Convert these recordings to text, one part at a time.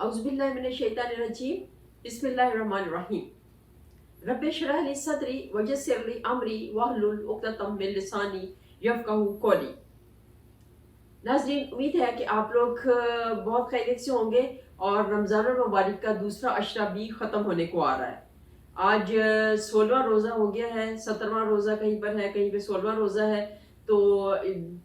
औज़ुबिल्लाहि मिनश्शैतानिर्रजीम बिस्मिल्लाहिर्रहमानिर्रहीम रब्बि इश्रह ली सदरी वयस्सिर ली अमरी वहलुल उक़दतम मिन लिसानी यफ़क़हू क़ौली। नाज़रीन, उम्मीद है कि आप लोग बहुत खैरियत से होंगे और रमज़ान मुबारक का दूसरा अशरा भी ख़त्म होने को आ रहा है। आज 16वां रोज़ा हो गया है, 17वां रोज़ा कहीं पर है, कहीं पे 16वां रोज़ा है। तो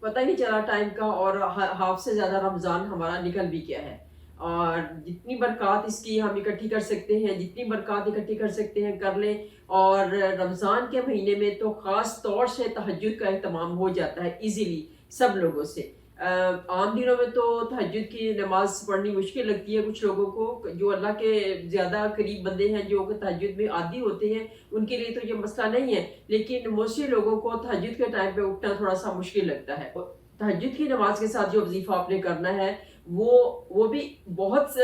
पता ही नहीं चला टाइम का और हाफ से ज़्यादा रमज़ान हमारा निकल भी गया है। और जितनी बरक़ात इसकी हम इकट्ठी कर सकते हैं, जितनी बरक़ात इकट्ठी कर सकते हैं कर लें। और रमज़ान के महीने में तो ख़ास तौर से तहज्जुद का एहतमाम हो जाता है ईज़िली सब लोगों से। आम दिनों में तो तहज्जुद की नमाज़ पढ़नी मुश्किल लगती है कुछ लोगों को, जो अल्लाह के ज़्यादा करीब बंदे हैं, जो तहज्जुद में आदी होते हैं, उनके लिए तो ये मसला नहीं है। लेकिन मोस्टली लोगों को तहज्जुद के टाइम पे उठना थोड़ा सा मुश्किल लगता है। तहज्जुद की नमाज के साथ जो वजीफ़ा आपने करना है वो भी बहुत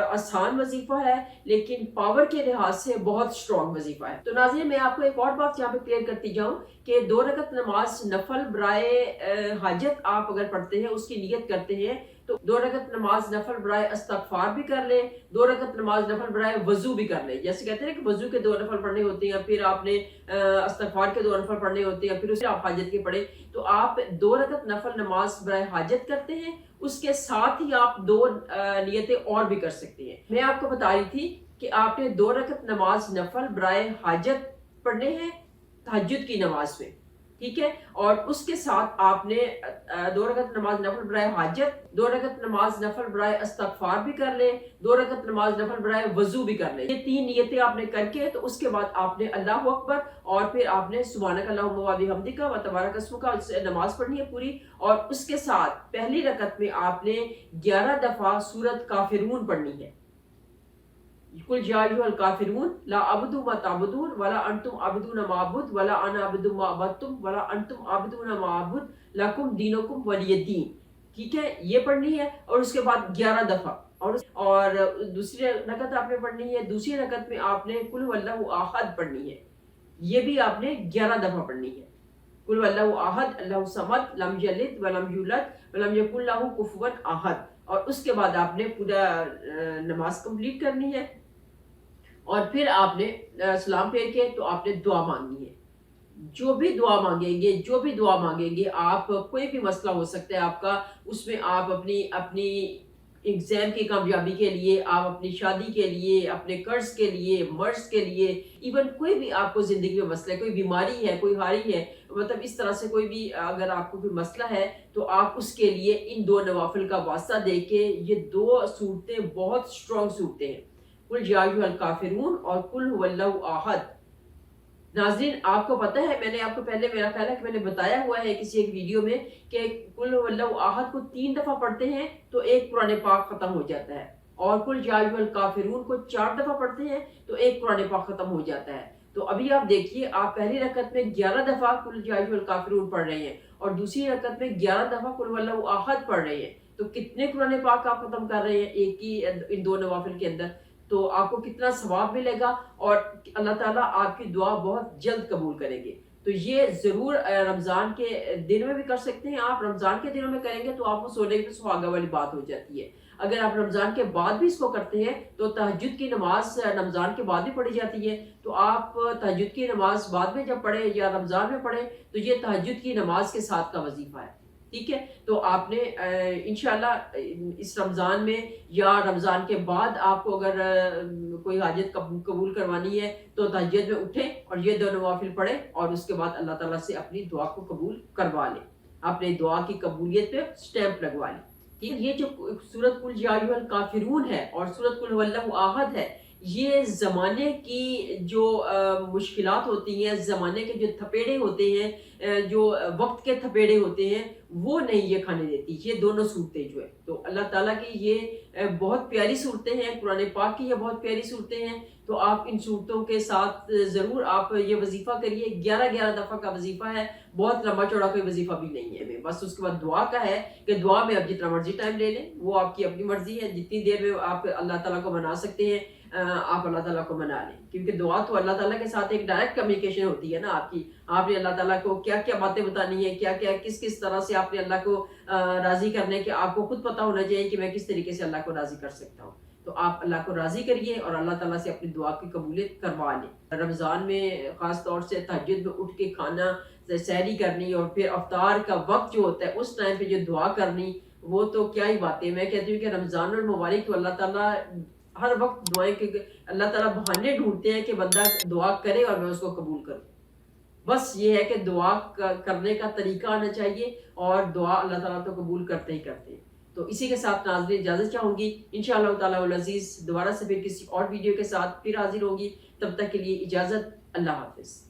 आसान वजीफ़ा है, लेकिन पावर के लिहाज से बहुत स्ट्रॉन्ग वजीफ़ा है। तो नाज़रीन, मैं आपको एक और बात यहाँ पे क्लियर करती जाऊँ कि 2 रकत नमाज नफल बराए हाजत आप अगर पढ़ते हैं, उसकी नियत करते हैं, तो 2 रकत नमाज नफल बराए इस्तिग़फ़ार भी कर लें, 2 रकत नमाज नफल बराए वज़ू भी कर लें। जैसे कहते हैं कि वज़ू के 2 नफल पढ़ने होते हैं, फिर आपने इस्तिग़फ़ार के 2 नफल पढ़ने होते हैं, फिर उससे आप हाजत के पढ़े। तो आप 2 रकत नफल नमाज बराए हाजत करते हैं, उसके साथ ही आप 2 नियतें और भी कर सकते हैं। मैं आपको बता रही थी कि आपने 2 रकत नमाज नफल बराए हाजत पढ़ने हैं तहज्जुद की नमाज में, ठीक है। और उसके साथ आपने 2 रकत नमाज नफल बराए हाजत, 2 रकत नमाज नफल बराए इस्तिग़फ़ार भी कर लें, 2 रकत नमाज नफल बराए वज़ू भी कर लें। ये 3 नियतें आपने करके तो उसके बाद आपने अल्लाहु अकबर और फिर आपने सुब्हानक अल्लाहुम्मा व बिहम्दिका व तबारक अस्मुका नमाज पढ़नी है पूरी। और उसके साथ पहली रकत में आपने 11 दफ़ा सूरत काफ़िरून पढ़नी है। कुल या अय्युहल काफिरून ला अबुदु मा ताबुदून वला अंतुम आबिदून मा अबुद वला अना अबुदु मा अबदतुम वला अंतुम आबिदून मा अबुद लकुम दीनुकुम वलिय दीन। ठीक है, ये पढ़नी है। और उसके बाद 11 दफा और दूसरी रकत आपने पढ़नी है। दूसरी रकत में आपने कुल हुवल्लाहु अहद पढ़नी है, ये भी आपने 11 दफा पढ़नी है। कुल हुवल्लाहु अहद अल्लाहु समद लम यलिद वलम यूलद वलम यकुल लहू कुफुवन अहद। और उसके बाद आपने पूरा नमाज कंप्लीट करनी है। और फिर आपने सलाम फेर के तो आपने दुआ मांगनी है। जो भी दुआ मांगेंगे, जो भी दुआ मांगेंगे आप, कोई भी मसला हो सकता है आपका, उसमें आप अपनी अपनी एग्जाम की कामयाबी के लिए, आप अपनी शादी के लिए, अपने कर्ज के लिए, मर्ज के लिए, इवन कोई भी आपको जिंदगी में मसला है, कोई बीमारी है, कोई हारी है, मतलब इस तरह से कोई भी अगर आपको कोई मसला है, तो आप उसके लिए इन 2 नवाफिल का वास्ता दे के, ये 2 सूरतें बहुत स्ट्रॉन्ग सूरतें हैं, कुल या अय्युहल काफिरून और कुल हुवल्लाहु अहद। नाज़रीन, आपको पता है, मैंने आपको पहले, मेरा ख्याल है कि मैंने बताया हुआ है किसी एक वीडियो में कि कुल हुवल्लाहु अहद को 3 दफा पढ़ते हैं तो एक कुरान पाक खत्म हो जाता है, और कुल या अय्युहल काफिरून को 4 दफा पढ़ते हैं तो एक कुरान पाक खत्म हो जाता है। तो अभी आप देखिए, आप पहली रकत में 11 दफा कुल या अय्युहल काफिरून पढ़ रहे हैं और दूसरी रकत में 11 दफा कुल हुवल्लाहु अहद पढ़ रहे हैं, तो कितने कुरान पाक आप खत्म कर रहे हैं एक ही इन 2 नवाफिल के अंदर। तो आपको कितना सवाब मिलेगा और अल्लाह ताला आपकी दुआ बहुत जल्द कबूल करेंगे। तो ये ज़रूर रमज़ान के दिन में भी कर सकते हैं। आप रमज़ान के दिनों में करेंगे तो आपको सोने पे सुहागा वाली बात हो जाती है। अगर आप रमज़ान के बाद भी इसको करते हैं तो तहज्जुद की नमाज रमज़ान के बाद भी पढ़ी जाती है। तो आप तहज्जुद की नमाज बाद में जब पढ़ें या रमज़ान में पढ़ें तो ये तहज्जुद की नमाज के साथ का वजीफ़ा है, ठीक है। तो आपने इंशाल्लाह इस रमज़ान में या रमज़ान के बाद आपको अगर कोई हाजत कबूल करवानी है तो तहज्जुद में उठें और ये 2 नवाफिल पढ़ें और उसके बाद अल्लाह ताला से अपनी दुआ को कबूल करवा लें, अपने दुआ की कबूलियत पे स्टैंप लगवा लें। ठीक है, ये जो सूरत कुल या अय्युहल काफिरून है और सूरत कुल हुवल्लाहु अहद है, ये ज़माने की जो मुश्किलात होती हैं, ज़माने के जो थपेड़े होते हैं, जो वक्त के थपेड़े होते हैं, वो नहीं ये खाने देती, ये दोनों सूरतें जो है। तो अल्लाह ताला की ये बहुत प्यारी सूरतें हैं, कुरान पाक की ये बहुत प्यारी सूरतें हैं। तो आप इन सूरतों के साथ ज़रूर आप ये वजीफ़ा करिए। 11-11 दफ़ा का वजीफ़ा है, बहुत लंबा चौड़ा कोई वजीफ़ा भी नहीं है। बस उसके बाद दुआ का है कि दुआ में आप जितना मर्जी टाइम ले लें, वो आपकी अपनी मर्जी है। जितनी देर में आप अल्लाह ताला को मना सकते हैं आप अल्लाह ताला को मना लें, क्योंकि दुआ तो अल्लाह ताला के साथ एक डायरेक्ट कम्युनिकेशन होती है ना आपकी। आपने अल्लाह ताला को क्या क्या बातें बतानी है, क्या क्या किस किस तरह से आपने अल्लाह को राज़ी करने के, आपको खुद पता होना चाहिए कि मैं किस तरीके से अल्लाह को राज़ी कर सकता हूँ। تو آپ اللہ کو راضی کریے اور اللہ تعالیٰ سے اپنی دعا کی قبولیت کروا لیں۔ رمضان میں خاص طور سے تہجد میں اٹھ کے کھانا سحری کرنی اور پھر افطار کا وقت جو ہوتا ہے اس ٹائم پہ جو دعا کرنی، وہ تو کیا ہی باتیں۔ میں کہتی ہوں کہ رمضان المبارک تو اللہ تعالیٰ ہر وقت دعائیں کہ اللہ تعالیٰ بہانے ڈھونڈتے ہیں کہ بندہ دعا کرے اور میں اس کو قبول کروں۔ بس یہ ہے کہ دعا کرنے کا طریقہ آنا چاہیے اور دعا اللہ تعالیٰ تو قبول کرتے ہی کرتے ہیں۔ تو اسی کے ساتھ ناظرین اجازت چاہوں گی، انشاءاللہ تعالیٰ العزیز دوبارہ سے پھر کسی اور ویڈیو کے ساتھ پھر حاضر ہوں گی۔ تب تک کے لیے اجازت، اللہ حافظ۔